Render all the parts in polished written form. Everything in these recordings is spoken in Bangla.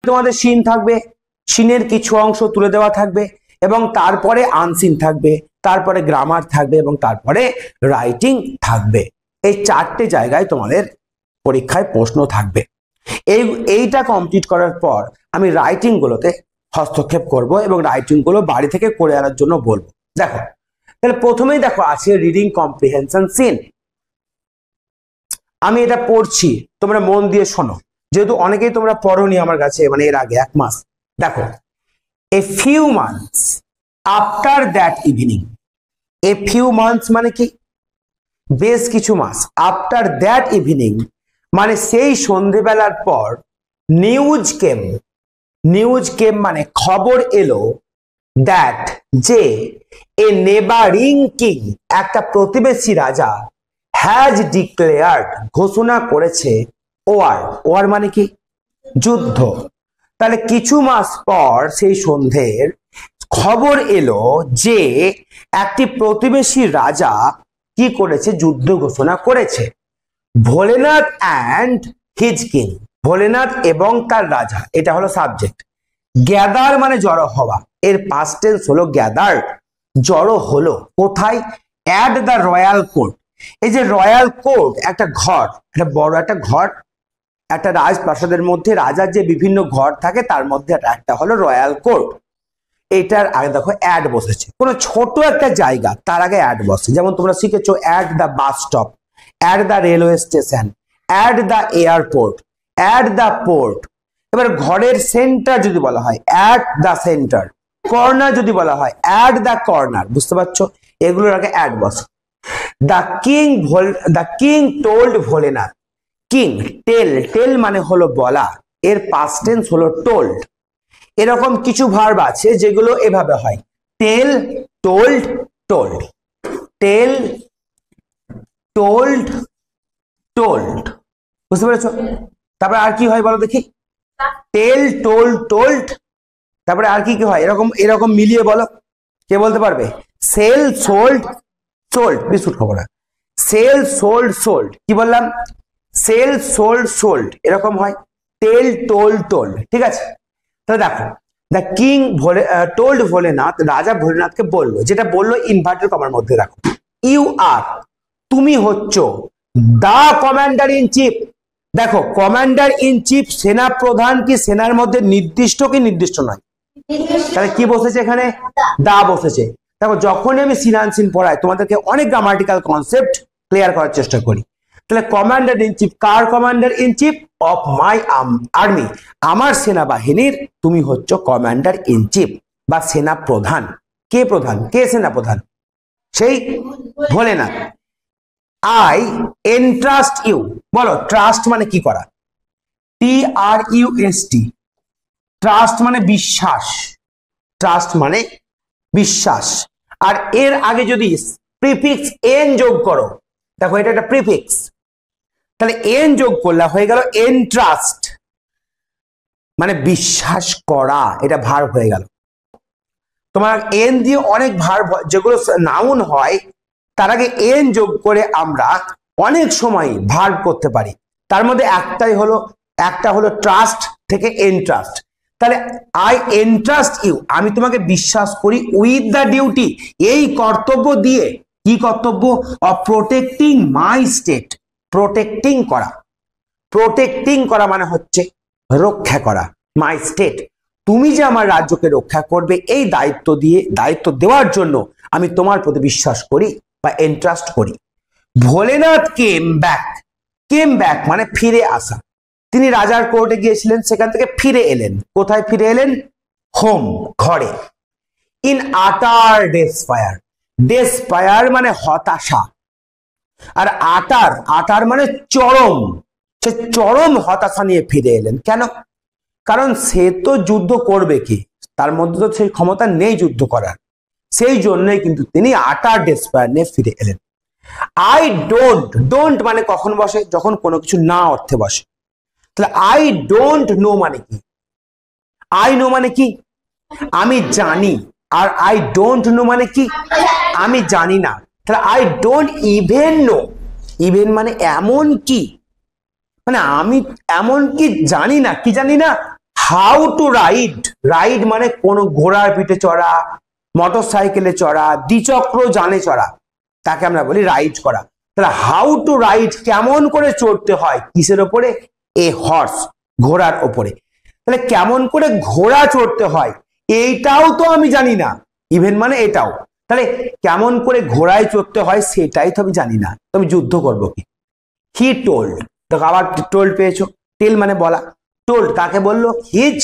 তোমাদের সিন থাকবে, সিনের কিছু অংশ তুলে দেওয়া থাকবে এবং তারপরে আনসিন থাকবে, তারপরে গ্রামার থাকবে এবং তারপরে রাইটিং থাকবে। এই চারটে জায়গায় তোমাদের পরীক্ষায় প্রশ্ন থাকবে। এইটা কমপ্লিট করার পর আমি রাইটিং গুলোতে হস্তক্ষেপ করব এবং রাইটিং গুলো বাড়ি থেকে করে আনার জন্য বলবো। দেখো তাহলে প্রথমেই দেখো আছে রিডিং কম্প্রিহেনশন সিন। আমি এটা পড়ছি, তোমরা মন দিয়ে শোনো, যেহেতু অনেকেই তোমরা পড়োনি আমার কাছে মানে এর আগে 1 মাস। দেখো, a few months after that evening. A few months মানে কি? বেশ কিছু মাস। আফটার দ্যাট ইভিনিং মানে সেই সন্ধেবেলার পর। নিউজ কেম, নিউজ কেম মানে খবর এলো, দ্যাট যে এ নেবারিং কিং একটা প্রতিবেশী রাজা হ্যাজ ডিক্লেয়ার্ড ঘোষণা করেছে ওয়ার। ওয়ার মানে কি? যুদ্ধ। তাহলে কিছু মাস পর সেই সন্ধ্যের খবর এলো যে একটি প্রতিবেশী রাজা কি করেছে? যুদ্ধ ঘোষণা করেছে। Bholenath and his king, Bholenath এবং তার রাজা, এটা হলো সাবজেক্ট। গ্যাদার মানে জড়ো হওয়া, এর পাস্ট টেন্স হলো গ্যাদার, জড়ো হলো। কোথায়? At the royal court. এই যে রয়্যাল কোর্ট একটা ঘর, একটা বড় একটা ঘর, একটা রাজপ্রাসাদের মধ্যে রাজার যে বিভিন্ন ঘর থাকে তার মধ্যে একটা হলো রয়্যাল কোর্ট। এটার আগে দেখো অ্যাড বসেছে, কোনো ছোট একটা জায়গা তার আগে অ্যাড বসে। যেমন তোমরা শিখেছো at the bus stop, at the railway station, at the airport, at the port. এবার ঘরের সেন্টার যদি বলা হয় অ্যাট দ্য সেন্টার, কর্নার যদি বলা হয় অ্যাট দ্য কর্নার। বুঝতে পারছো? এগুলোর আগে অ্যাড বসে। The king told Bholenath. King, tell, tell মানে হলো বলা, এর পাস্ট টেন্স হলো টোল্ড। এরকম কিছু ভার্ব আছে যেগুলো এভাবে হয়, টেল, টোল্ড, টোল্ড। টেল, টোল্ড, টোল্ড। বুঝতে পেরেছো? তারপরে আর কি হয় বলো দেখি? টেল, টোল্ড, টোল্ড। তারপরে আর কি কি হয়? এরকম এরকম মিলিয়ে বলো, কে বলতে পারবে? Sell, sold, sold. বিস্কুট খাবো না। Sell, sold, sold. কি বললাম? সেল, সোল্ড, সোল্ড, এরকম হয়। Tell, told, told. ঠিক আছে? তাহলে দেখো, দ্য কিং টোল্ড ভোলেনাথ, রাজা ভোলেনাথকে বললো, যেটা বললো ইনভার্টেড কমার মধ্যে রাখো, ইউ আর, তুমি হচ্ছ, দা কমান্ডার ইন চিফ। দেখো, কমান্ডার ইন চিফ সেনা প্রধান কি সেনার মধ্যে নির্দিষ্ট কি নির্দিষ্ট নয়? তাহলে কি বসেছে এখানে? দা বসেছে। দেখো, যখনই আমি সিন আনসিন পড়াই তোমাদেরকে অনেক গ্রামাটিক্যাল কনসেপ্ট ক্লিয়ার করার চেষ্টা করি। তাহলে commander in chief, car commander in chief? Of my army, আমার সেনাবাহিনীর তুমি হচ্ছ কমান্ডার ইন চিফ বা সেনা প্রধান। কে প্রধান? কে সেনা প্রধান? সেই ভোলেনাথ। আই এন্ট্রাস্ট ইউ, বলো ট্রাস্ট মানে কি করা? TRUST, ট্রাস্ট মানে বিশ্বাস, ট্রাস্ট মানে বিশ্বাস। আর এর আগে যদি প্রিফিক্স এন যোগ করো, দেখো এটা একটা প্রিফিক্স, তাহলে এন যোগ করলে হয়ে গেল এন্ট্রাস্ট, মানে বিশ্বাস করা, এটা ভার্ব হয়ে গেল। তোমার এন দিয়ে অনেক ভার্ব যেগুলো নাউন হয় তার আগে এন যোগ করে আমরা অনেক সময় ভার্ব করতে পারি। তার মধ্যে একটা হলো ট্রাস্ট থেকে এন্ট্রাস্ট। তাহলে আই এন্ট্রাস্ট ইউ, আমি তোমাকে বিশ্বাস করি, উইথ দ্য ডিউটি, এই কর্তব্য দিয়ে। কি কর্তব্য? Of protecting my state, protecting করা। প্রোটেক্টিং করা মানে হচ্ছে রক্ষা করা, মাই স্টেট। তুমি যে আমার রাজ্যকে রক্ষা করবে এই দায়িত্ব দেওয়ার জন্য আমি তোমার প্রতি বিশ্বাস করি বা এন্ট্রাস্ট করি। Bholenath came back, came back মানে ফিরে আসা। তিনি রাজার কোর্টে গিয়েছিলেন, সেখান থেকে ফিরে এলেন। কোথায় ফিরে এলেন? হোম, ঘরে। ইন আটার ডেসপায়ার, ডেসপায়ার মানে হতাশা, আর আটার, আটার মানে চরম, সে চরম হতাশা নিয়ে ফিরে এলেন। কেন? কারণ সে তো যুদ্ধ করবে কি, তার মধ্যে তো সেই ক্ষমতা নেই যুদ্ধ করার, সেই জন্যই কিন্তু তিনি আটার ডেসপায়ার নিয়ে ফিরে এলেন। আই ডোন্ট, ডোন্ট মানে কখন বসে? যখন কোনো কিছু না অর্থে বসে। তাহলে আই ডোন্ট নো মানে কি? আই নো মানে কি? আমি জানি। আর আই ডোন্ট নো মানে কি? আমি জানি না। তাহলে I don't even know, even মানে এমন কি, মানে আমি এমন কি জানি না। কি জানি না? হাউ টু রাইড, রাইড মানে কোন ঘোড়ার পিঠে চড়া, মোটর সাইকেলে চড়া, দ্বিচক্র যানে চড়া, তাকে আমরা বলি রাইড করা। তাহলে হাউ টু রাইড কেমন করে চড়তে হয়, কিসের ওপরে? এ হর্স, ঘোড়ার ওপরে। তাহলে কেমন করে ঘোড়া চড়তে হয় এইটাও তো আমি জানি না, ইভেন মানে এটাও। তাহলে কেমন করে ঘোড়ায় চড়তে হয় সেটাই তো আমি জানি না, তো আমি যুদ্ধ করবো কি? হি টোল্ড, দেখো আবার টোল্ড পেয়েছো, টেল মানে বলা, টোল্ড কাকে বললো? হিজ,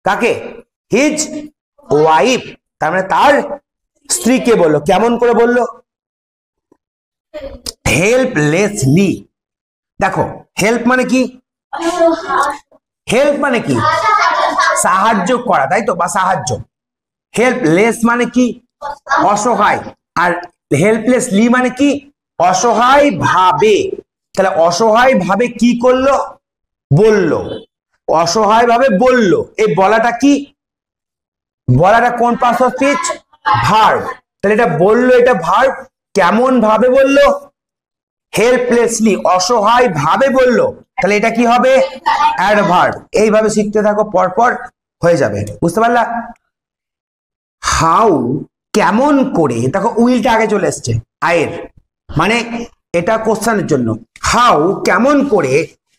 কাকে? হিজ ওয়াইফ, তার মানে তার স্ত্রীকে বললো। কেমন করে বললো? হেল্পলেসলি। দেখো হেল্প মানে কি? হেল্প মানে কি? সাহায্য করা, তাই তো, বা সাহায্য। হেল্পলেস মানে কি? অসহায়। আর হেল্পলেসলি মানে কি? অসহায় ভাবে। তাহলে অসহায় ভাবে কি করলো? বললো। অসহায় ভাবে বললো, এই বলাটা কি? বলাটা কোন পার্টস অফ স্পিচ? ভার্ব। তাহলে এটা বললো, এটা ভার্ব। কেমন ভাবে বললো? হেল্পলেসলি, অসহায় ভাবে বললো। তাহলে এটা কি হবে? অ্যাডভার্ব। এইভাবে শিখতে থাকো, পরপর হয়ে যাবে, বুঝতে পারলা? হাউ কেমন করে, দেখো উইলটা আগে চলে এসছে আয়ের, মানে এটা কোশ্চেনের জন্য। হাউ কেমন করে,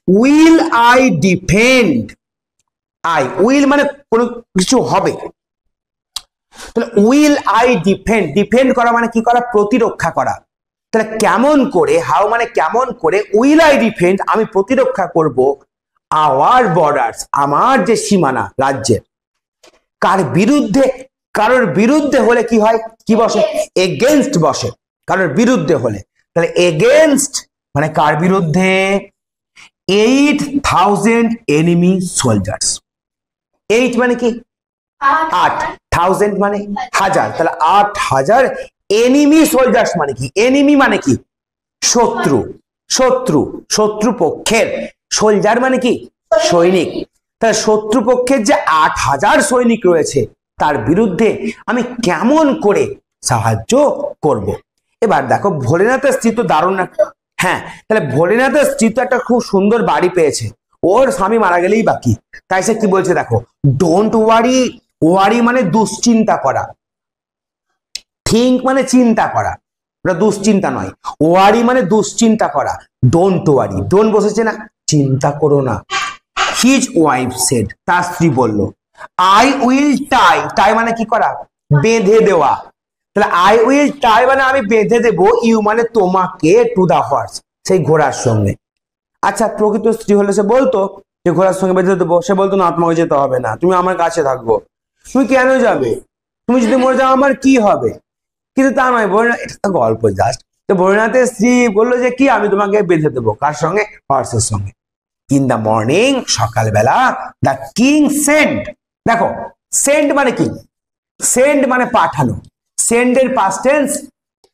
will I defend, I will মানে কোনো কিছু হবে, তাহলে উইল আই ডিফেন্ড, ডিফেন্ড করা মানে কি করা? প্রতিরক্ষা করা। তাহলে কেমন করে, হাউ মানে কেমন করে, উইল আই ডিফেন্ড আমি প্রতিরক্ষা করব আওয়ার বর্ডার্স, আমার যে সীমানা রাজ্যের। কার বিরুদ্ধে? কারোর বিরুদ্ধে হলে কি হয়? কি বসে? এগেনস্ট বসে, কারোর বিরুদ্ধে হলে। তাহলে এগেনস্ট মানে কার বিরুদ্ধে? 8,000 এনিমি সোলজার্স। 8 মানে কি? 8, 1000 মানে হাজার, তাহলে 8,000 এনিমি সোলজার্স মানে কি? এনিমি মানে কি? শত্রু, শত্রু, শত্রু পক্ষের। সোলজার মানে কি? সৈনিক। তাহলে শত্রু পক্ষের যে 8,000 সৈনিক রয়েছে তার বিরুদ্ধে আমি কেমন করে সাহায্য করব। এবার দেখো ভোলেনাথের স্ত্রী তো দারুণ, হ্যাঁ, তাহলে ভোলেনাথের স্ত্রী তো একটা খুব সুন্দর বাড়ি পেয়েছে, ওর স্বামী মারা গেলেই বাকি। তাই সে কি বলছে দেখো, ডোন্ট ওয়ারি। ওয়ারি মানে দুশ্চিন্তা করা, থিঙ্ক মানে চিন্তা করা, ওটা দুশ্চিন্তা নয়। ওয়ারি মানে দুশ্চিন্তা করা। ডোন্ট ওয়ারি, ডোন্ট বসেছে না, চিন্তা করো না। হিজ ওয়াইফ সেড, তার স্ত্রী বলল। আই উইল টাই, টাই মানে কি করা? বেঁধে দেওয়া। তাহলে আই উইল টাই মানে আমি বেঁধে দেবো, ইউ মানে তোমাকে, টু দা হর্স, সেই ঘোড়ার সঙ্গে। আচ্ছা প্রকৃত স্ত্রী হলে সে বলতো যে ঘোড়ার সঙ্গে বেঁধে দেবো, সে বলতো না তোমাকে যেতে হবে না, তুমি আমার কাছে থাকবো। তুমি কেন যাবে? তুমি যদি মরে যাও আমার কি হবে? কিন্তু তা নয়, এটা গল্প জাস্ট। তো ভোলেনাথের স্ত্রী বললো যে কি, আমি তোমাকে বেঁধে দেবো, কার সঙ্গে? হর্সের সঙ্গে। ইন দ্য মর্নিং, সকালবেলা, দ্য কিং সেন্ট। দেখো সেন্ট মানে কি? সেন্ট মানে পাঠানো, সেন্ডের পাস্ট টেন্স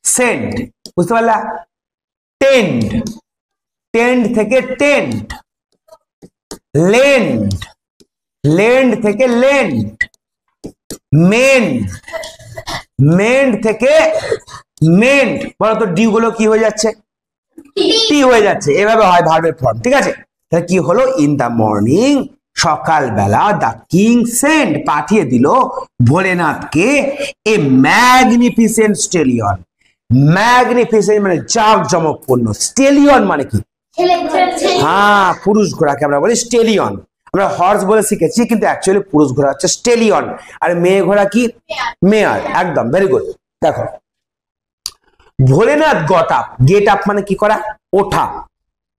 সেন্ট, বুঝতে পারলা? টেন্ড, টেন্ড থেকে টেন্ট, লেন্ড, লেন্ড থেকে লেন্ড, মেন্ড, মেন্ড থেকে মেন্ড। বলতো ডি গুলো কি হয়ে যাচ্ছে? টি হয়ে যাচ্ছে, এভাবে হয় ভার্বের ফর্ম, ঠিক আছে? তাহলে কি হলো? ইন দ্য মর্নিং, সকালবেলা, দ্য কিং সেন্ট পাঠিয়ে দিল ভোলেনাথকে এ ম্যাগনিফিসেন্ট স্টেলিয়ন। ম্যাগনিফিসেন্ট মানে জাঁকজমকপূর্ণ, স্টেলিয়ন মানে কি? হ্যাঁ, পুরুষ ঘোড়াকে আমরা বলি স্টেলিয়ন। আমরা হর্স বলে শিখেছি, কিন্তু অ্যাকচুয়ালি পুরুষ ঘোড়া হচ্ছে স্টেলিয়ন, আর মেয়ে ঘোড়া কি? মেয়ার। একদম ভেরি গুড। দেখো Bholenath got up, get up মানে কি করা? ওঠা।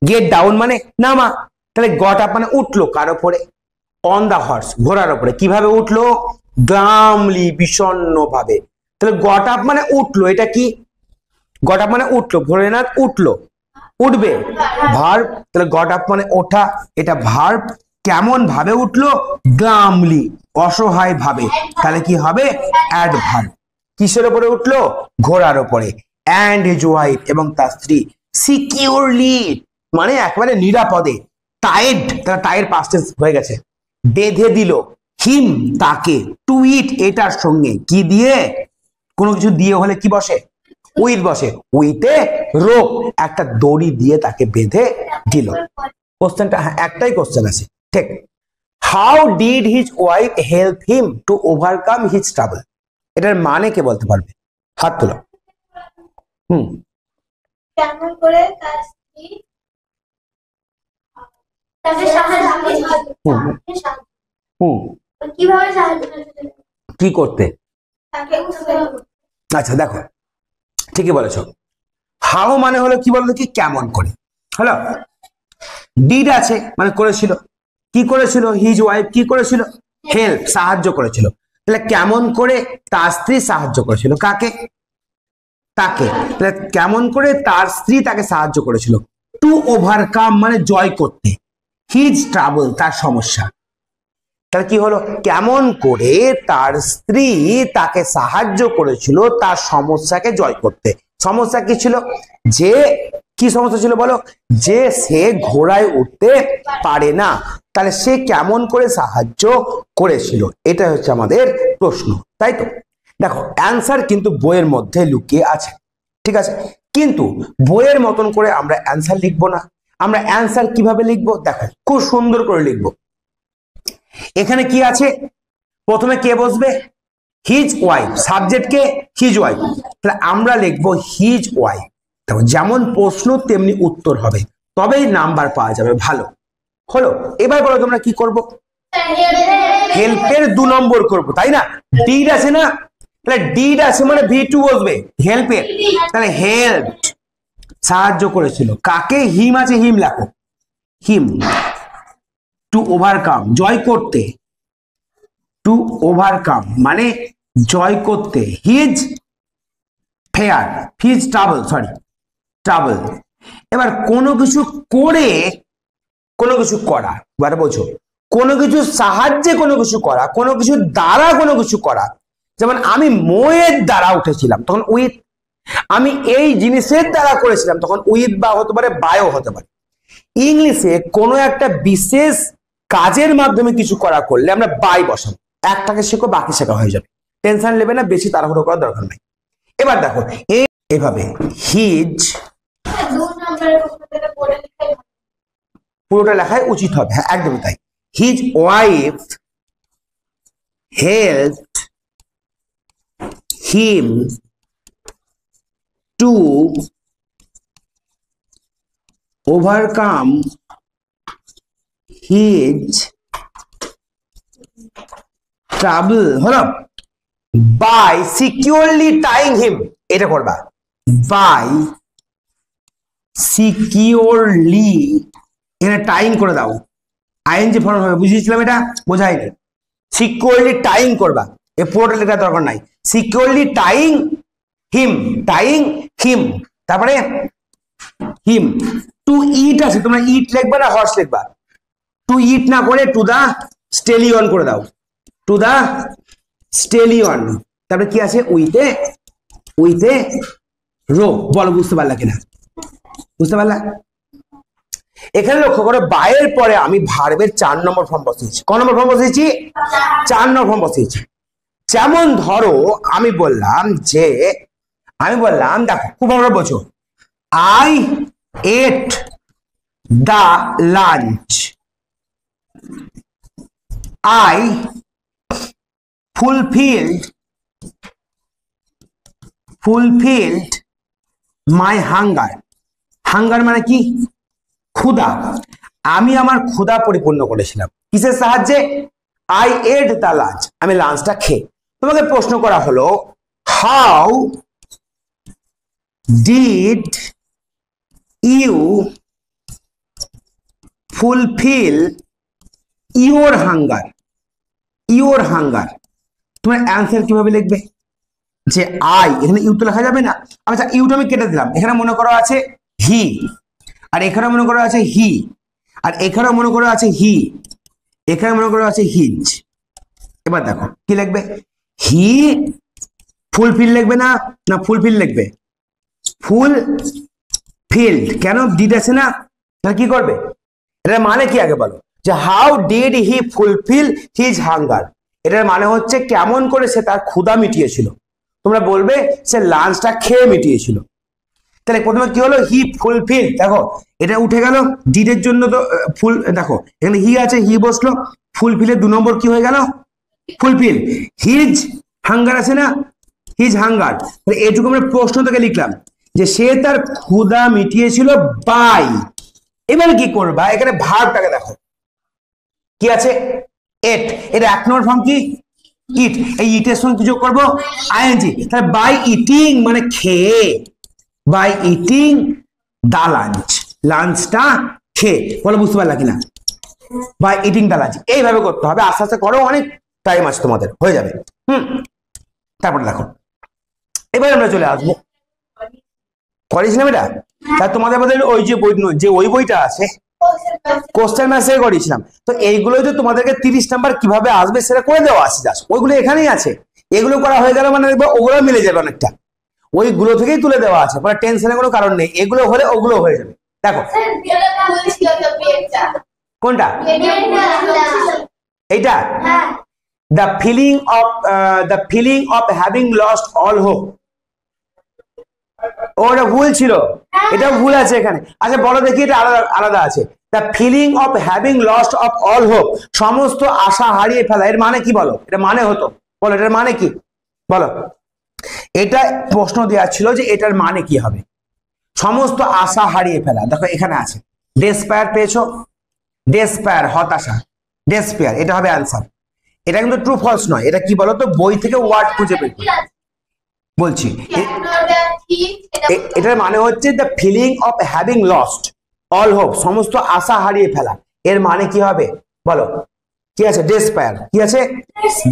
গেট ডাউন মানে নামা। তাহলে গট আপ মানে উঠলো, কার উপরে? অন দা হর্স, ঘোড়ার উপরে। কিভাবে উঠলো? গ্লামলি, বিষণ্ণ ভাবে। তাহলে গট আপ মানে উঠলো, এটা কি? গট আপ মানে উঠলো, ভোলেনাথ উঠলো, উঠবে, ভার্ব। তাহলে গট আপ মানে ওঠা, এটা ভার্ব। কেমন ভাবে উঠলো? গ্লামলি, অসহায় ভাবে। তাহলে কি হবে? অ্যাডভার্ব। কিসের উপরে উঠলো? ঘোড়ার উপরে। অ্যান্ড হিজ ওয়াইফ, এবং তার স্ত্রী। সিকিউরলি মানে একেবারে নিরাপদে। টাইড, তাহলে টাইয়ের পাস্ট টেন্স হয়ে গেছে। বেঁধে দিল, হিম তাকে, টু ইট এটার সঙ্গে, কি দিয়ে? কোনো কিছু দিয়ে হলে কি বসে? উইথ বসে। উইথে রোপ, একটা দড়ি দিয়ে তাকে বেঁধে দিল। কোশ্চেনটা একটাই কোশ্চেন আছে, ঠিক? How did his wife help him to overcome his trouble, এটার মানে কে বলতে পারবে? হাত তোলো। কেমন করে তার স্ত্রী তাকে কিভাবে সাহায্য কি করতে? তাকে আচ্ছা দেখো, ঠিকই বলেছ। হাউ মানে হলো কি বলতো, কি কেমন করে হলো। ডিড আছে মানে করেছিল, কি করেছিল? হিজ ওয়াইফ কি করেছিল? হেল্প, সাহায্য করেছিল। তাহলে কেমন করে তার স্ত্রী সাহায্য করেছিল কাকে? তাকে। তাহলে কেমন করে তার স্ত্রী তাকে সাহায্য করেছিল? টু ওভারকাম মানে জয় করতে, হিজ ট্রাবল তার সমস্যা। তাহলে কি হলো? কেমন করে তার স্ত্রী তাকে সাহায্য করেছিল তার সমস্যাকে জয় করতে। সমস্যা কি ছিল? যে কি সমস্যা ছিল বলো? যে সে ঘোড়ায় উঠতে পারে না, তাহলে সে কেমন করে সাহায্য করেছিল, এটা হচ্ছে আমাদের প্রশ্ন, তাই তো? দেখো অ্যান্সার কিন্তু বইয়ের মধ্যে লুকিয়ে আছে, ঠিক আছে? কিন্তু বইয়ের মতন করে আমরা অ্যান্সার লিখবো না। আমরা অ্যান্সার কিভাবে লিখবো? দেখো খুব সুন্দর করে লিখবো। এখানে কি আছে? প্রথমে কে বসবে? হিজ ওয়াইফ, সাবজেক্ট কে? His wife. তাহলে আমরা লিখবো হিজ ওয়াইফ। দেখো যেমন প্রশ্ন তেমনি উত্তর হবে, তবেই নাম্বার পাওয়া যাবে। ভালো হলো। এবার বলো তোমরা কি করব? হেল্পের 2 নম্বর করব, তাই না? ডিড আছে না, তাহলে ডিড আছে মানে V2 বসবে হেল্পের। তাহলে হেল্প সাহায্য করেছিল কাকে? হিম আছে, হিম লেখো, হিম। টু ওভারকাম জয় করতে, টু ওভারকাম মানে জয় করতে, his fair, his trouble, sorry trouble. এবার কোনো কিছু করে, কোনো কিছু করা, এবার বোঝো, কোনো কিছু সাহায্যে কোনো কিছু করা, কোনো কিছু দ্বারা কোনো কিছু করা। যেমন আমি মোয়ের দ্বারা উঠেছিলাম, তখন উইথ। আমি এই জিনিসের দ্বারা করেছিলাম, তখন উইথ বা হতে পারে বায়ও হতে পারে। ইংলিশে কোনো একটা বিশেষ কাজের মাধ্যমে কিছু করা করলে আমরা বাই বসাবো। একটাকে শেখো, বাকি শেখা হয়ে যাবে, টেনশন নেবে না, বেশি তাড়াহুড়ো করার দরকার নাই। এবার দেখো এভাবে হিজ, পুরোটা লেখাই উচিত হবে, হ্যাঁ একদমই তাই। His wife helped him to overcome his trouble, হলো বাই সিকিউরলি টাইং হিম। এটা করবা, বাই সিকিউরলি, এখানে টাইং করে দাও, আইএনজি ফর্ম হবে, বুঝিয়েছিলাম এটা? বোঝাইনি। সিকিউরলি টাইং করবা, এ পুরোটা লেখার দরকার নাই। সিকিউরলি টাইং হিম, টাইং হিম, তারপরে হিম। টু ইট আছে, তোমরা ইট লিখবা না হর্স লিখবা? টু ইট না করে টু দা স্টেলিয়ন করে দাও, টু দা স্টেলিয়ন। তারপরে কি আছে? উইথে, উইথে রো। বলো বুঝতে পারলা কিনা? বুঝতে পারলা? এখানে লক্ষ্য করো, বায়ের পরে আমি ভার্বের 4 নম্বর ফর্ম বসিয়েছি। ক নম্বর ফর্ম বসিয়েছি? 4 নম্বর ফর্ম বসিয়েছি। যেমন ধরো আমি বললাম যে, আমি বললাম দেখো খুব ভালো বোঝো, I ate the lunch, I fulfilled my hunger. Hunger মানে কি? ক্ষুধা। আমি আমার ক্ষুধা পরিপূর্ণ করেছিলাম কিসের সাহায্যে? আই এট দা লাঞ্চ, আমি লাঞ্চটা খেয়ে। তোমাকে প্রশ্ন করা হলো, how did you fulfill your hunger, your hunger. তোমার অ্যান্সার কিভাবে লিখবে? যে আই, এখানে ইউ তো লেখা যাবে না। আচ্ছা ইউটা আমি কেটে দিলাম, এখানে মনে করা আছে হি, আর এখানে মনে করা আছে হি, আর এখানে মনে করা আছে হি, এখানে মনে করা আছে হিজ। এবার দেখো কি লিখবে? হি ফুলফিল লিখবে না, না ফুলফিল লিখবে? ফুলফিল্ড। কেন? ডিড আছে না, তাহলে কি করবে? এটার মানে কি আগে বলো? যে how did he fulfil his hunger, এটার মানে হচ্ছে কেমন করে সে তার ক্ষুধা মিটিয়েছিল। তোমরা বলবে সে লাঞ্চটা খেয়ে মিটিয়েছিল। তাহলে প্রথমে কি হলো? হি ফুলফিল। দেখো এটা উঠে গেল, ডিডের জন্য তো ফুল, দেখো এখানে হি আছে, হি বসলো, ফুলফিলের 2 নম্বর কি হয়ে গেল, ফুলফিল। হিজ হাঙ্গার আছে না, হিজ হাঙ্গার, এইটুকু আমরা প্রশ্ন থেকে লিখলাম যে সে তার ক্ষুধা মিটিয়েছিল বাই। এবার কি করবা, এখানে ভার্বটাকে দেখো কি আছে, এট, এটা 1 নম্বর ফর্ম কি, ইট, এই ইটের সঙ্গে কি যোগ করবো, আইএনজি, তাহলে বাই ইটিং মানে খেয়ে, বাই ইটিং দা লাঞ্চ, লাঞ্চটা খেয়ে, বলো বুঝতে পারলা কিনা, বাই ইটিং দা লাঞ্চ, এইভাবে করতে হবে, আস্তে আস্তে করো, অনেক টাইম আছে তোমাদের, হয়ে যাবে। তারপরে দেখো এবার আমরা চলে আসবো, করেছিলাম এটা, তা তোমাদের মধ্যে ওই যে বই, যে ওই বইটা আছে কোশ্চেন ম্যাথে করেছিলাম, তো এইগুলোই তো তোমাদেরকে 30 নাম্বার কিভাবে আসবে সেটা করে দেওয়া আছে, জাস্ট ওইগুলো এখানেই আছে, এগুলো করা হয়ে গেল মানে ওগুলো মিলে যাবে অনেকটা, ওইগুলো থেকেই তুলে দেওয়া আছে, মানে টেনশনের কোনো কারণ নেই, এগুলো হলে ওগুলো হয়ে যাবে। দেখো কোনটা, এইটা, the feeling of having lost all hope, ওটা ভুল ছিল, এটা ভুল আছে এখানে, আচ্ছা বলো দেখি এটা আলাদা আলাদা আছে, the feeling of having lost of all hope, সমস্ত আশা হারিয়ে ফেলা, এর মানে কি বলো, এটা মানে হতো, বলো এটার মানে কি বলো, এটা প্রশ্ন দেওয়া ছিল যে এটার মানে কি হবে, সমস্ত আশা হারিয়ে ফেলা, দেখো এখানে আছে, ডেসপায়ার পেয়েছো, ডেসপায়ার হতাশা, ডেসপায়ার, এটা হবে অ্যান্সার, এটা কিন্তু ট্রু ফলস নয়, এটা কি বলো তো, বই থেকে ওয়ার্ড খুঁজে বের করো, বলছি এটার মানে হচ্ছে the feeling of having lost all hope, সমস্ত আশা হারিয়ে ফেলা, এর মানে কি হবে বলো, কি আছে, ডেসপায়ার, কি আছে,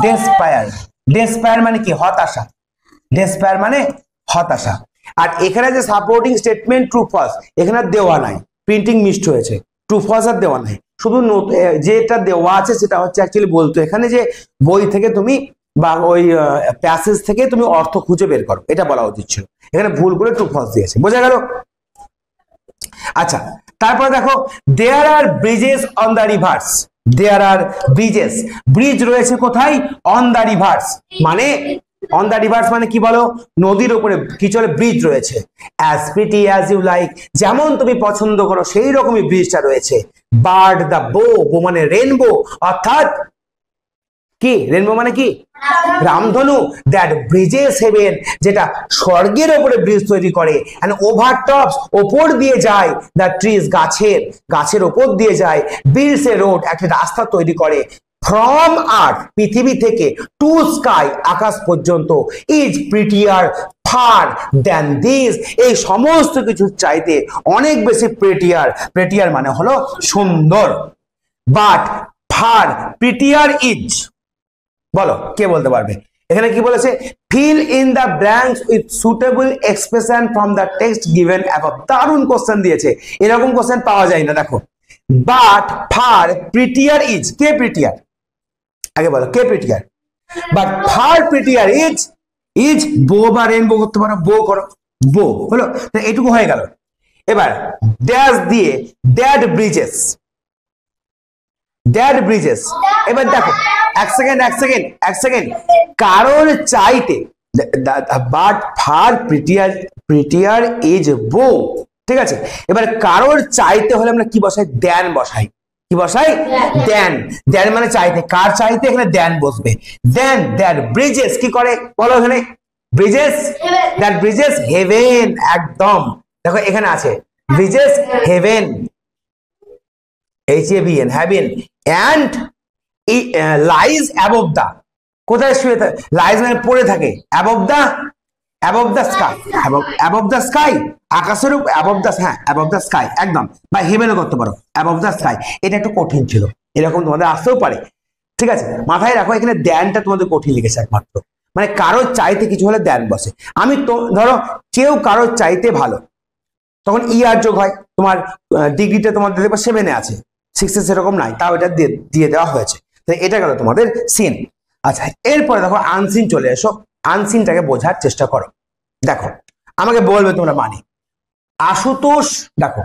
ডেসপায়ার, ডেসপায়ার মানে কি, হতাশা, ডেসপায়ার মানে হতাশা। আর এখানে যে সাপোর্টিং স্টেটমেন্ট ট্রু ফলস, এখানে দেওয়া নাই, প্রিন্টিং মিসড হয়েছে, ট্রু ফলস আর দেওয়া নাই, শুধু যেটা দেওয়া আছে সেটা হচ্ছে অ্যাকচুয়ালি বলতো এখানে যে বই থেকে তুমি বা ওই প্যাসেজ থেকে তুমি অর্থ খুঁজে বের করো, এটা বলা উচিত ছিল, এখানে ভুল করে ট্রু ফলস দিয়েছে, বোঝা গেল। আচ্ছা তারপরে দেখো, there are bridges on the rivers, there are bridges, bridge রয়েছে কোথায়, অন দ্য রিভার্স, মানে অন দ্য রিভার্স মানে কি বলো, নদীর উপরে কি চলে, ব্রিজ রয়েছে, as pretty as you like, যেমন তুমি পছন্দ করো সেই রকমই ব্রিজটা রয়েছে, বার্ড দ্য বো, বো মানে রেনবো, অর্থাৎ কি, রেনবো মানে কি, রামধনু, দ্যাট ব্রিজেস হেভেন, যেটা স্বর্গের উপরে ব্রিজ তৈরি করে, এন্ড ওভার টপস, ওপর দিয়ে যায়, দ্য ট্রিজ, গাছের ওপর দিয়ে যায়, বিল্ডস এ রোড, একটা রাস্তা তৈরি করে, ফ্রম আর্থ, পৃথিবী থেকে, টু স্কাই, আকাশ পর্যন্ত, is prettier far than this, এই সমস্ত কিছু চাইতে অনেক বেশি প্রিটিয়ার, প্রিটিয়ার মানে হলো সুন্দর, বাট ফার প্রিটিয়ার ইজ, বলো কে বলতে পারবে, এখানে কি বলেছে, fill in the blanks with suitable expression from the text given above, দারুণ কোশ্চেন দিয়েছে, এরকম কোশ্চেন পাওয়া যায় না, দেখো, বাট ফার প্রিটিয়ার ইজ, কে প্রিটিয়ার, আগে বলো কে prettier, but far prettier is বো বা রেনবো করতে পারো, বো করো, বো হলো, এইটুকু হয়ে গেল। এবার ড্যাশ দিয়ে দ্যাট ব্রিজেস, দ্যাট ব্রিজেস, এবার দেখো এক সেকেন্ড, কারোর চাইতে, বাট ফার প্রিটিয়ার ইজ বো, ঠিক আছে, এবার কারোর চাইতে হলে আমরা কি বসাই, দ্যান বসাই, কি বসাই, দ্যান, দ্যান মানে চাইতে, কার চাইতে, এখানে দ্যান বসবে, দেন দ্যাট ব্রিজেস কি করে বলো, এখানে ব্রিজেস, দ্যাট ব্রিজেস হেভেন, একদম দেখো এখানে আছে bridges heaven, HAVN, haven, and lies above the, কোথায় শুয়ে থাকে, লাইজ মানে পড়ে থাকে, above the sky, above the sky, আকাশের উপর, অ্যাবভ দা, হ্যাঁ অ্যাবভ দা স্কাই একদম, বা হেভেনও করতে পারো, অ্যাবভ দা স্কাই, এটা একটু কঠিন ছিল, এরকম তোমাদের আসতেও পারে, ঠিক আছে, মাথায় রাখো এখানে দ্যানটা তোমাদের কঠিন লিখেছে একমাত্র, মানে কারোর চাইতে কিছু হলে দ্যান বসে, আমি তো ধরো কেউ কারোর চাইতে ভালো, তখন আর যোগ হয়, তোমার ডিগ্রিটা তোমাদের দেখবে 7-এ আছে, 6-এ সেরকম নাই, তাও এটা দিয়ে দেওয়া হয়েছে, তো এটা গেল তোমাদের সিন। আচ্ছা এরপরে দেখো আনসিন চলে এসো, আনসিনটাকে বোঝার চেষ্টা করো, দেখো আমাকে বলবে তোমরা মানে, আশুতোষ, দেখো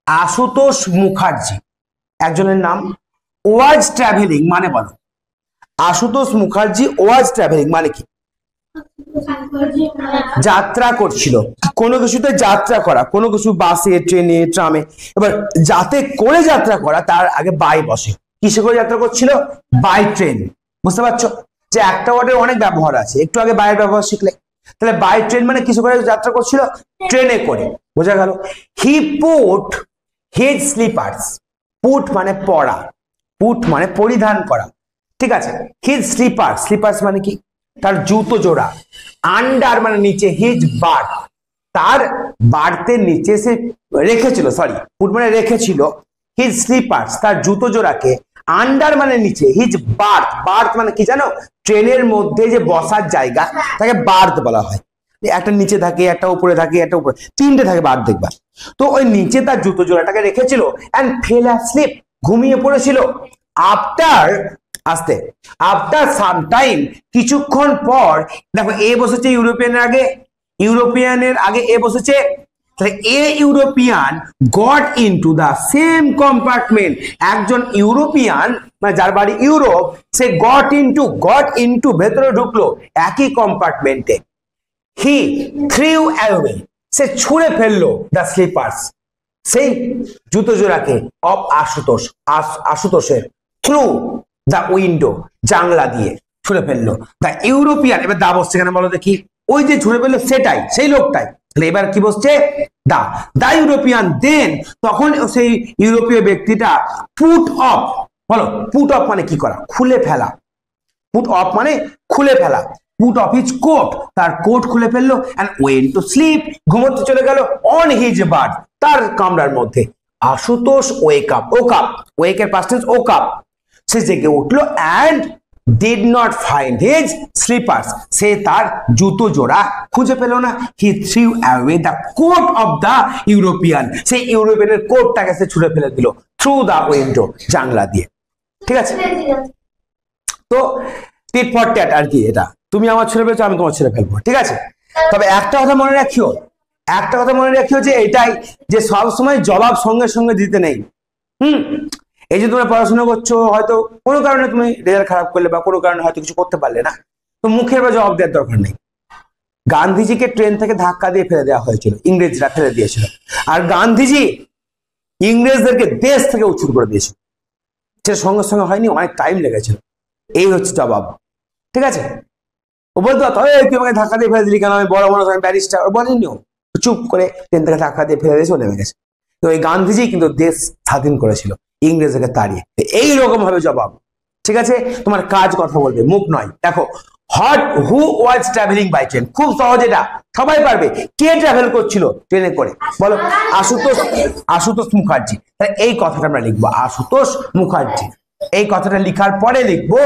আশুতোষ মুখার্জি একজনের নাম, ওয়াজ ট্রাভেলিং মানে বলো, আশুতোষ মুখার্জি ওয়াজ ট্রাভেলিং মানে কি, যাত্রা করছিল, কোনো কিছুতে যাত্রা করা, কোনো কিছু বাসে ট্রেনে ট্রামে, এবার যাতে করে যাত্রা করা তার আগে বাই বসে। কিসে করে যাত্রা করছিল? By train. বুঝতে পারছো যে একটা ওয়ার্ডের অনেক ব্যবহার আছে, একটু আগে বাইয়ের ব্যবহার শিখলে। তাহলে বাই ট্রেন মানে কিছু করে যাত্রা করছিল, ট্রেনে করে। বোঝা গেল? হি পুট হিজ স্লিপার্স, পুট মানে পরা, পুট মানে পরিধান করা, ঠিক আছে। হিজ স্লিপার, স্লিপার্স মানে কি? তার জুতো জোড়া। আন্ডার মানে নিচে, হিজ বার্থ, তার বার্থের নিচে সে রেখেছিল, সরি পুট মানে রেখেছিল, হিজ স্লিপার্স তার জুতো জোড়াকে, আন্ডার মানে নিচে, হিজ বার্থ, বার্থ মানে কি জানো? ট্রেনের মধ্যে যে বসার জায়গা তাকে বার্থ বলা হয়। একটা নিচে থাকে, একটা উপরে থাকে, একটা উপরে, তিনটে থাকে বার্থ দেখবা। তো ওই নিচে তার জুতো জোড়াটাকে রেখেছিল এন্ড ফেল অ্যাসলিপ, ঘুমিয়ে পড়েছিল। আফটার, আসতে, আফটার সাম টাইম, কিছুক্ষণ পর, দেখো এ বসেছে ইউরোপিয়ানের আগে, ইউরোপিয়ানের আগে এ বসেছে, তাহলে এ European got into the same compartment, একজন ইউরোপিয়ান মানে যার বাড়ি ইউরোপ, সে গট ইনটু ভেতরে ঢুকলো একই কম্পার্টমেন্টে। হি থ্রিউ অ্যাওয়ে, সে ছুঁড়ে ফেললো দা স্লিপার্স, সেই জুতো জোড়াকে, অফ আশুতোষ, আশুতোষের, থ্রু দা উইন্ডো, জানলা দিয়ে ছুঁড়ে ফেললো। দা ইউরোপিয়ান, এবার দা বসছে এখানে, বলো দেখি, ওই যে ছুঁড়ে ফেললো সেটাই, সেই লোকটাই। তাহলে এবার কি বসছে? দা, দা ইউরোপিয়ান দেন, তখন সেই ইউরোপীয় ব্যক্তিটা পুট অফ, বলো পুট অফ মানে কি করা? খুলে ফেলা। পুট অফ মানে খুলে ফেলা। পুট অফ হিজ কোট, তার কোট খুলে ফেললো, এন্ড ওয়েন্ট টু স্লিপ, ঘুমোতে চলে গেল, অন হিজ বার্থ, তার কামরার মধ্যে। Ashutosh wake up, woke up, ওয়েকের পাস্ট টেন্স ওক আপ, সে জেগে উঠলো, and did not find his slippers, সে তার জুতো জোড়া খুঁজে পেল না। He threw away the coat of the European, সেই ইউরোপিয়ানের কোটটাকে সে ছুঁড়ে ফেলে দিল, থ্রু দ্য উইন্ডো, জানলা দিয়ে। ঠিক আছে? তো টিট ফর ট্যাট আর কি, এটা তুমি আমার ছেড়ে ফেলছো, আমি তোমার ছেড়ে ফেলবো, ঠিক আছে। তবে একটা কথা মনে রাখিও, একটা কথা মনে রাখিও যে এটাই, যে সবসময় জবাব সঙ্গে সঙ্গে দিতে নেই। এই যে তোমরা পড়াশোনা করছো, হয়তো কোনো কারণে তুমি রেজাল্ট খারাপ করলে বা কোনো কারণে হয়তো কিছু করতে পারলে না, তো মুখের বা জবাব দেওয়ার দরকার নেই। গান্ধীজিকে ট্রেন থেকে ধাক্কা দিয়ে ফেলে দেওয়া হয়েছিল, ইংরেজরা ফেলে দিয়েছিল, আর গান্ধীজি ইংরেজদেরকে দেশ থেকে উচ্ছেদ করে দিয়েছিল। সেটা সঙ্গে সঙ্গে হয়নি, অনেক টাইম লেগেছিল। এই হচ্ছে জবাব, ঠিক আছে। ও বলতো তুই আমাকে ধাক্কা দিয়ে ফেলে দিলি কেন, আমি বড় মানুষ, আমি ব্যারিস্টার, ও বলেনি। চুপ করে ট্রেন থেকে ধাক্কা দিয়ে ফেলে দিয়েছে, ও নেমে গেছে। তো এই গান্ধীজি কিন্তু দেশ স্বাধীন করেছিল ইংরেজকে তাড়িয়ে। এইরকম ভাবে জবাব, ঠিক আছে। তোমার কাজ কথা বলবে, মুখ নয়। দেখো, হু ওয়াজ ট্রাভেলিং বাই ট্রেন, খুব সহজ এটা, সবাই পারবে। কে ট্রাভেল করছিল ট্রেনে করে, বলো? আশুতোষ, আশুতোষ মুখার্জি। তাহলে এই কথাটা আমরা লিখবো, আশুতোষ মুখার্জি। এই কথাটা লিখার পরে লিখবো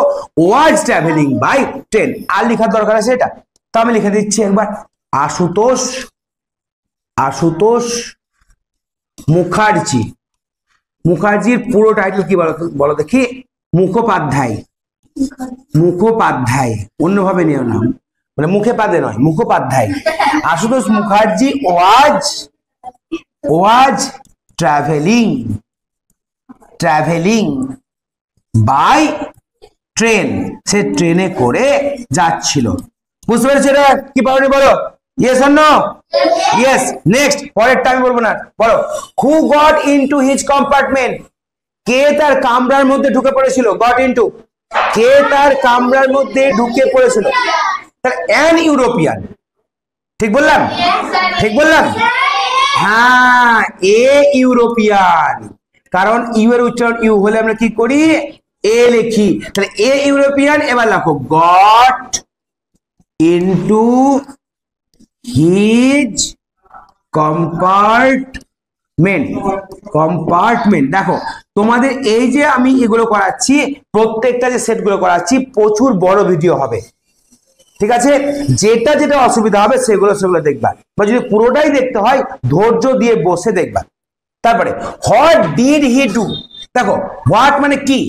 ওয়াজ ট্রাভেলিং বাই ট্রেন। আর লিখার দরকার আছে এটা, তো আমি লিখে দিচ্ছি একবার, আশুতোষ, আশুতোষ মুখার্জি। মুখার্জির পুরো টাইটেল কি বলো দেখি? মুখোপাধ্যায়। মুখোপাধ্যায়, অন্যভাবে নিও না, মানে মুখে পাদে নয়, Mukhopadhyay. Ashutosh Mukherjee was travelling, travelling by train, সে ট্রেনে করে যাচ্ছিল। বুঝতে পেরেছো এটা কি পারোনি, বলো? Yes or no? Yes. Next, পরেরটা আমি বলবো না, বলো who got into his compartment, কে তার কামরার মধ্যে ঢুকে পড়েছিল? গট ইনটু, কে তার কামরার মধ্যে ঢুকে পড়েছিল? তাহলে অ্যান ইউরোপিয়ান, ঠিক বললাম? ঠিক বললাম? হ্যাঁ, এ ইউরোপিয়ান, কারণ ইউ এর উচ্চারণ ইউ হলে আমরা কি করি? এ লিখি। তাহলে এ ইউরোপিয়ান, এবার লেখো goat into his compartment, compartment. দেখো তোমাদের এই যে আমি এগুলো করাচ্ছি, প্রত্যেকটা যে সেটগুলো করাচ্ছি প্রচুর বড় ভিডিও হবে, ঠিক আছে। যেটা যেটা অসুবিধা হবে সেগুলো দেখবা, বা যদি পুরোটাই দেখতে হয় ধৈর্য দিয়ে বসে দেখবা। তারপরে হোয়াট ডিড হি ডু, দেখো হোয়াট মানে কি,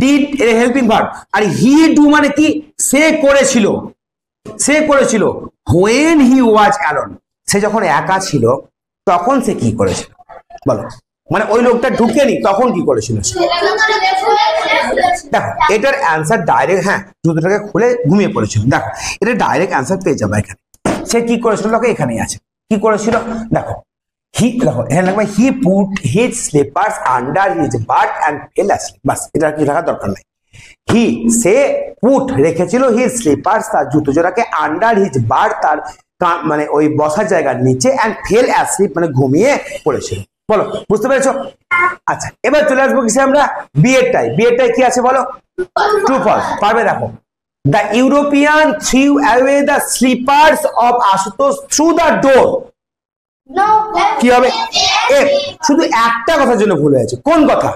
ডিড এর হেল্পিং ভার্ব, আর হি ডু মানে কি, সে করেছিল, সে করেছিল। হোয়েন হি ওয়াজ অ্যালোন, সে যখন একা ছিল তখন সে কি করেছিল, বলো? মানে ওই লোকটা ঢুকেনি তখন কি করেছিল? দেখো এটার অ্যান্সার ডাইরেক্ট, হ্যাঁ জুতোটাকে খুলে ঘুমিয়ে পড়েছিল। দেখো এটা ডাইরেক্ট অ্যান্সার পেয়ে যাবে এখানে। সে কি করেছিল দেখো এখানেই আছে, কি করেছিল দেখো দেখো এখানে লাগবে he put his slippers under his berth and fell asleep. বাস এটা কি রাখার দরকার নাই। সে পুট রেখেছিল হিজ স্লিপার্স তার জুতো জোড়াকে আন্ডার হিজ বাট তার মানে ওই বসার জায়গার নিচে অ্যান্ড ফেল অ্যাসলিপ মানে ঘুমিয়ে পড়েছিল। বলো বুঝতে পেরেছো? আচ্ছা এবার চলে আসবো কিসে আমরা, বিয়েরটাই। বিয়েরটাই কি আছে বলো? True false. পারবে? দেখো the European threw away the slippers of Ashutosh through the door. কি হবে? শুধু একটা কথার জন্য ভুল হয়েছে। কোন কথা?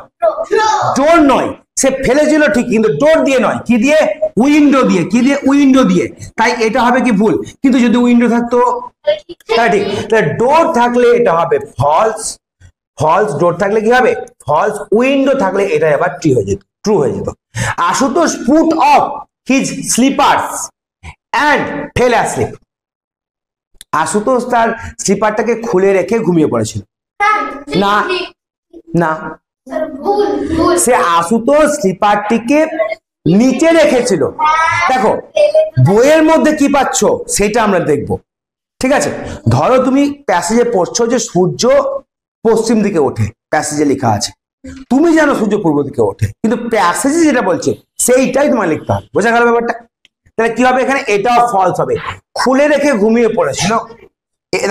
ডোর নয়, সে ফেলেছিল ঠিক কিন্তু ডোর দিয়ে নয়, কি দিয়ে? উইন্ডো দিয়ে। কি দিয়ে? উইন্ডো দিয়ে। তাই এটা হবে কি ভুল, কিন্তু যদি উইন্ডো থাকতো তাই ঠিক। ডোর থাকলে এটা হবে ফলস, ফলস। ডোর থাকলে কি হবে? ফলস। উইন্ডো থাকলে এটা আবার ট্রু হয়ে যেত, ট্রু হয়ে যেত। Ashutosh put off his sleepers and fell asleep. Ashutosh তার স্লিপারটাকে খুলে রেখে ঘুমিয়ে পড়েছিল। না না, সে আশুতোষ স্লিপারটিকে নিচে রেখেছিল। দেখো বইয়ের মধ্যে কি পাচ্ছ সেটা আমরা দেখব, ঠিক আছে? ধরো তুমি প্যাসেজে পড়ছো যে সূর্য পশ্চিম দিকে ওঠে, প্যাসেজে লেখা আছে, তুমি জানো সূর্য পূর্ব দিকে ওঠে, কিন্তু প্যাসেজে যেটা বলছে সেইটাই তোমার লিখতে হবে। বোঝা গেল ব্যাপারটা? তাহলে কি হবে এখানে? এটাও ফলস হবে। খুলে রেখে ঘুমিয়ে পড়েছিল,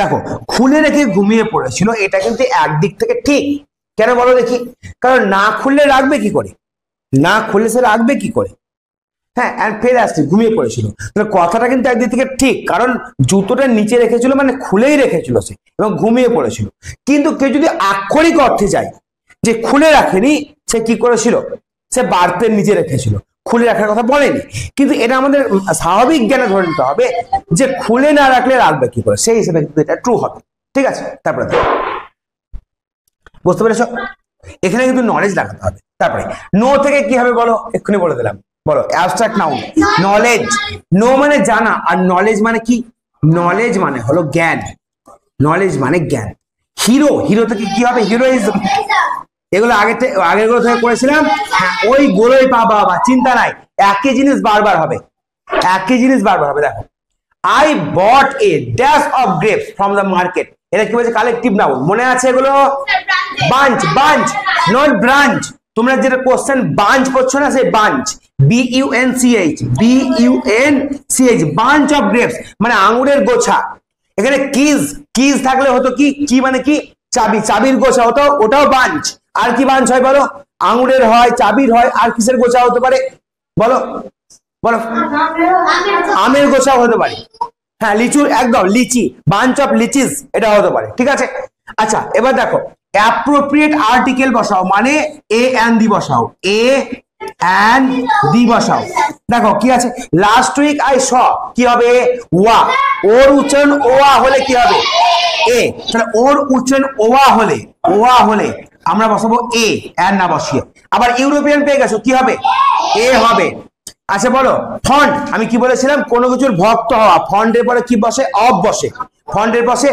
দেখো খুলে রেখে ঘুমিয়ে পড়েছিল, এটা কিন্তু একদিক থেকে ঠিক। কেন বলো দেখি? কারণ না খুললে রাখবে কি করে? না খুললে সে রাখবে কি করে? হ্যাঁ, অ্যান্ড ফেল অ্যাসলিপ, ঘুমিয়ে পড়েছিল। তাহলে কথাটা কিন্তু একদিক থেকে ঠিক, কারণ জুতোটা নিচে রেখেছিল মানে খুলেই রেখেছিল সে এবং ঘুমিয়ে পড়েছিল। কিন্তু কেউ যদি আক্ষরিক অর্থে যায় যে খুলে রাখেনি, সে কি করেছিল? সে বার্থের নিচে রেখেছিল, খুলে রাখার কথা বলেনি। কিন্তু এটা আমাদের স্বাভাবিক জ্ঞানে ধরে নিতে হবে যে খুলে না রাখলে রাখবে কি করে, সেই হিসেবে কিন্তু এটা ট্রু হবে। ঠিক আছে? তারপরে বুঝতে পেরেছ? এখানে কিন্তু নলেজ লাগাতে হবে। তারপরে নো থেকে কি হবে বলো? এক্ষুনি বলে দিলাম, বলো। Abstract noun knowledge. নো মানে জানা, আর নলেজ মানে কি? নলেজ মানে হলো জ্ঞান, নলেজ মানে জ্ঞান। হিরো, হিরো থেকে কি হবে? হিরোইজম। এগুলো আগের গুলো থেকে করেছিলাম, হ্যাঁ ওই গোলোই পাবা, বাবা চিন্তা নাই, একই জিনিস বারবার হবে, একই জিনিস বারবার হবে। দেখো I bought a dash of grapes from the market. এটা কি বলছে? কালেকটিভ নাউন, মনে আছে এগুলো? Bunch, bunch not branch. তোমরা যেটা কোশ্চেন বাঞ্চ করছো না, সেই bunch, BUNCH, BUNCH, bunch of grapes মানে আঙুরের গোছা। এখানে কিজ, কিজ থাকলে হতো কি? কি মানে কি? চাবি, চাবির গোছা হতো, ওটাও বাঞ্চ। আর কি বাঞ্চ হয় বলো? আঙুরের হয়, চাবির হয়, আর কিসের গোছা হতে পারে বলো? বলো। আমের গোছাও হতে পারে, হ্যাঁ লিচুর, একদম লিচি, বাঞ্চ অফ লিচিস এটা হতে পারে। ঠিক আছে? আচ্ছা এবার দেখো অ্যাপ্রোপ্রিয়েট আর্টিকেল বসাও, মানে এ অ্যান্ড দি বসাও, এ অ্যান্ড দি বসাও। দেখো কি আছে? লাস্ট উইক আই স, কি হবে? ওয়া। ওর উচ্চারণ ওয়া হলে কি হবে? এ। তাহলে ওর উচ্চারণ ওয়া হলে, ওয়া হলে আমরা বসাবো এ, অ্যান্ড না বসিয়ে। আবার ইউরোপিয়ান পেয়ে গেছো, কি হবে? এ হবে। আচ্ছা বলো ফন্ড, আমি কি বলেছিলাম? কোনো কিছুর ভক্ত হওয়া, ফন্ডের পরে কি বসে? অফ বসে। ফন্ডের বসে,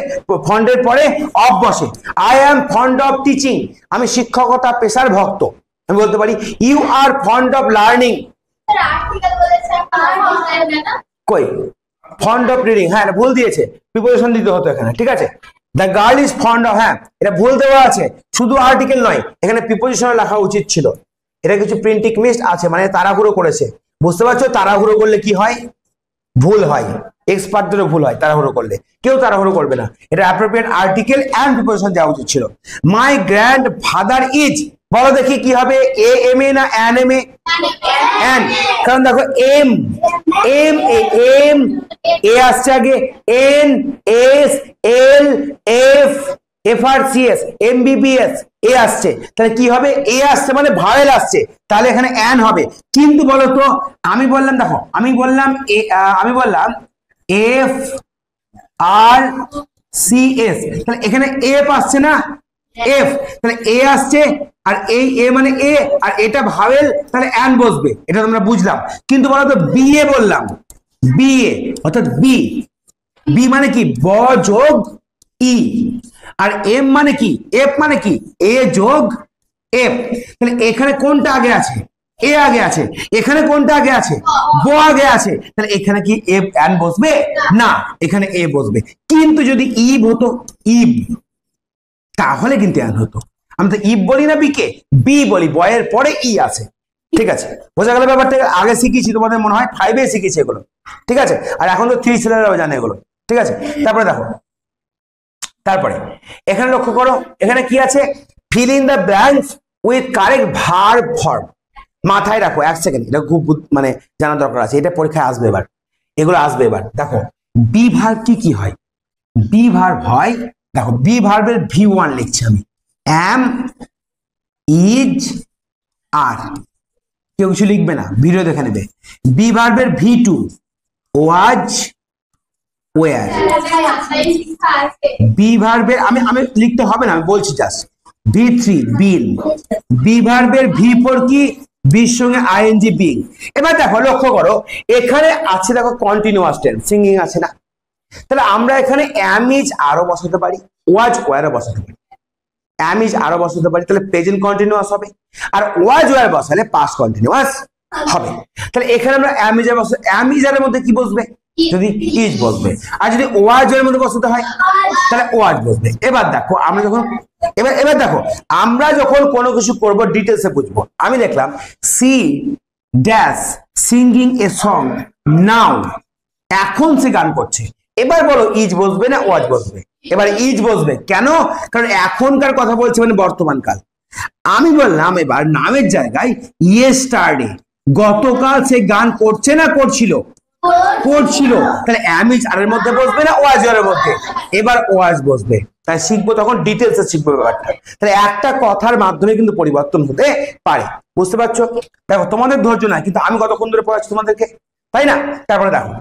ফন্ডের পরে অফ বসে। I am fond of teaching, আমি শিক্ষকতা পেশার ভক্ত। আমি বলতে পারি you are fond of learning. কই? ফন্ড অফ রিডিং, হ্যাঁ এটা ভুল দিয়েছে, প্রিপোজিশন দিতে হতো এখানে। ঠিক আছে? The girl is fond of, হ্যাঁ এটা ভুল দেওয়া আছে, শুধু আর্টিকেল নয়, এখানে প্রিপোজিশন লেখা উচিত ছিল। এটা কিছু প্রিন্টিং মিস আছে, মানে তাড়াহুড়ো করেছে। বুঝতে পারছো? তাড়াহুড়ো করলে কি হয়? ভুল হয়, এক্সপার্টদেরও ভুল হয় তাড়াহুড়ো করলে। কেউ তাড়াহুড়ো করবে না, এটা অ্যাপ্রোপ্রিয়েট আর্টিকেল এন্ড প্রিপোজিশন দেওয়া উচিত ছিল। মাই গ্র্যান্ড ফাদার ইজ, বলো দেখি কি হবে? এ এম এ না অ্যান এম এ? অ্যান, কারণ দেখো এম, এম এম এ আসছে আগে, N S L F FRCS MBBS এ আসছে, তাহলে কি হবে? এ আসছে মানে ভাওয়েল আসছে, তাহলে এখানে অ্যান হবে। কিন্তু বলো তো, আমি বললাম দেখো, আমি বললাম FRCS, তাহলে এখানে এফ আসছে না? এফ, তাহলে এ আসছে, আর এই এ মানে এ, আর এটা ভাওয়েল, তাহলে অ্যান বসবে, এটা তোমরা বুঝলাম। কিন্তু বলো তো বি এ বললাম, বি এ অর্থাৎ বি, বি মানে কি? ব যোগ ই, আর এম মানে কি, এফ মানে কি, এ যোগ এফ। তাহলে এখানে কোনটা আগে আছে, এ আগে আছে, এখানে কোনটা আগে আছে, ব আগে আছে, তাহলে এখানে কি এফ এন বসবে না, এখানে এ বসবে। কিন্তু যদি ইব হতো, ইব, তাহলে কিন্তু এন হতো। আমি তো ইব বলি না বিকে, বি বলি, বয়ের পরে ই আছে। ঠিক আছে, বোঝা গেল ব্যাপারটা? আগে শিখেছি, তোমাদের মনে হয় 5-এ শিখেছি এগুলো। ঠিক আছে, আর এখন তো 3 ছেলেরাও জানে এগুলো। ঠিক আছে, তারপরে দেখো, তারপরে এখানে লক্ষ্য করো, এখানে কি আছে, feel in the blanks with correct verb form. মাথায় রাখো, 1 সেকেন্ড, এটা খুব মানে জানা দরকার আছে, এটা পরীক্ষায় আসবে এবার, এগুলো আসবে এবার। দেখো বি ভার্ব কি হয়, বি ভার্ব হয়, দেখো বি ভার্বের V1 লিখছি আমি, অ্যাম, ইজ, আর, কেউ কিছু লিখবে না, ভিডিও দেখে নেবে। বি ভার্বের V2 ওয়াজ, ওয়ার। বি ভার্বের আমি লিখতে হবে না, আমি বলছি জাস্ট। V3 বিন। বি ভার্বের V4 কি, বির সঙ্গে আইএনজি বিং। এবার দেখো লক্ষ্য করো, এখানে আছে দেখো কন্টিনিউয়াস টেন্স, সিঙ্গিং আছে না, তাহলে আমরা এখানে অ্যাম ইজ আরো বসাতে পারি, ওয়াজ ওয়ারও বসাতে পারি, অ্যাম ইজ আরো বসাতে পারি, তাহলে প্রেজেন্ট কন্টিনিউয়াস হবে। আর ওয়াজ ওয়ার বসালে পাস্ট কন্টিনিউয়াস হবে। তাহলে এখানে আমরা অ্যাম ইজ বসাতে, অ্যাম ইজ এর মধ্যে কি বসবে, যদি ইজ বসবে, আর যদি ওয়াজ এর মধ্যে বসাতে হয় তাহলে ওয়াজ বসবে। এবার দেখো আমরা যখন, এবার দেখো আমরা যখন কোনো কিছু করব ডিটেলসে বুঝবো। আমি দেখলাম C dash singing a song now, এখন সে গান করছে। এবার বলো ইজ বসবে না ওয়াজ বসবে? এবার ইজ বসবে। কেন? কারণ এখনকার কথা বলছে, মানে বর্তমান কাল। আমি বললাম এবার নামের জায়গায় ইয়েস্টারডে, গতকাল সে গান করছে না করছিল, করছিল, তাহলে অ্যাম ইজ আর এর মধ্যে বসবে না ওয়াজ এর মধ্যে? এবার ওয়াজ বসবে। তাই শিখবো তখন ডিটেলসে শিখবো ব্যাপারটা। তাহলে একটা কথার মাধ্যমে কিন্তু পরিবর্তন হতে পারে, বুঝতে পারছো? দেখো তোমাদের ধৈর্য নাই, কিন্তু আমি কতক্ষণ ধরে পড়াচ্ছি তোমাদেরকে, তাই না? তারপরে দেখো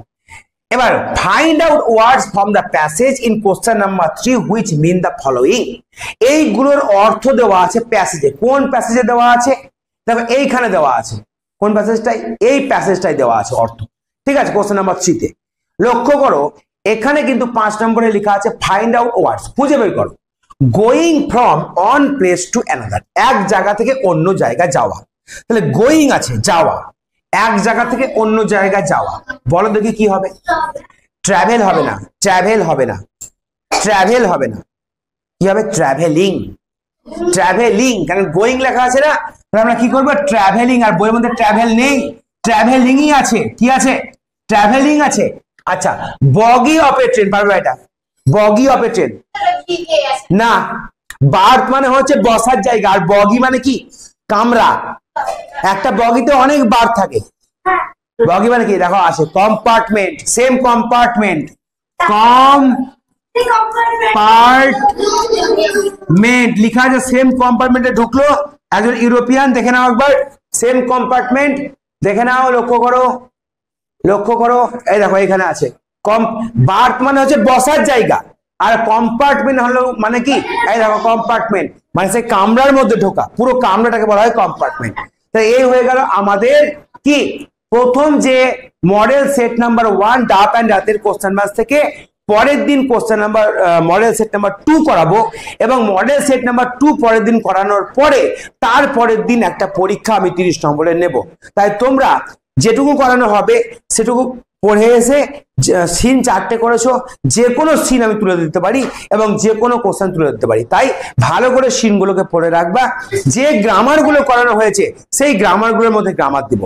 এবার find out words from the passage in question number 3 which mean the following. এইগুলোর অর্থ দেওয়া আছে প্যাসেজে। কোন প্যাসেজে দেওয়া আছে? দেখো এইখানে দেওয়া আছে। কোন প্যাসেজটাই? এই প্যাসেজটাই দেওয়া আছে অর্থ। ঠিক আছে, কোশ্চেন নাম্বার 3 তে লক্ষ্য করো, এখানে কিন্তু 5 নম্বরে লেখা আছে ফাইন্ড আউট ওয়ার্ডস, খুঁজে বের করো। Going from on place to another, এক জায়গা থেকে অন্য জায়গায় যাওয়া। তাহলে গোয়িং আছে, যাওয়া, এক জায়গা থেকে অন্য জায়গায় যাওয়া। বলো দেখি কি হবে? ট্রাভেল হবে না, ট্রাভেল হবে না, ট্রাভেল হবে না, কি হবে? Travelling, travelling. কারণ গোয়িং লেখা আছে না, তাহলে আমরা কি করবো? ট্রাভেলিং। আর বইয়ের মধ্যে ট্রাভেল নেই, ট্রাভেলিংই আছে। কি আছে? ট্রাভেলিং আছে। আচ্ছা, বগি অফ এ ট্রেন, পারবে এটা? বগি অফ এ ট্রেন না, বার্থ মানে হচ্ছে বসার জায়গা, আর বগি মানে কি? কামরা। একটা বগিতে অনেক বার্থ থাকে। বগি মানে কি? দেখো আছে কম্পার্টমেন্ট, সেম কম্পার্টমেন্ট, কম্পার্টমেন্ট লিখা আছে, সেম কম্পার্টমেন্টে ঢুকলো একজন ইউরোপিয়ান। দেখে নাও একবার, সেম কম্পার্টমেন্ট দেখে নাও, লক্ষ্য করো, লক্ষ্য করো, এই দেখো এখানে আছে। বার্থ মানে হচ্ছে বসার জায়গা, আর কম্পার্টমেন্ট হলো মানে কি? এই দেখো কম্পার্টমেন্ট মানে সেই কামরার মধ্যে ঢোকা, পুরো কামরাটাকে বলা হয় কম্পার্টমেন্ট। তাই এই হয়ে গেল আমাদের কি প্রথম যে মডেল সেট নাম্বার 1 ডাব অ্যান্ড রাতের কোশ্চেন ব্যাংক থেকে। পরের দিন question number model set number 2 করাবো, এবং মডেল সেট নাম্বার 2 পরের দিন করানোর পরে তারপরের দিন একটা পরীক্ষা আমি 30 নম্বরের নেব। তাই তোমরা যেটুকু করানো হবে সেটুকু পড়ে এসে, সিন 4টে করেছো, যে কোনো সিন আমি তুলে দিতে পারি এবং যে কোনো কোশ্চেন তুলে দিতে পারি। তাই ভালো করে সিনগুলোকে পড়ে রাখবা। যে গ্রামারগুলো করানো হয়েছে সেই গ্রামারগুলোর মধ্যে গ্রামার দিব।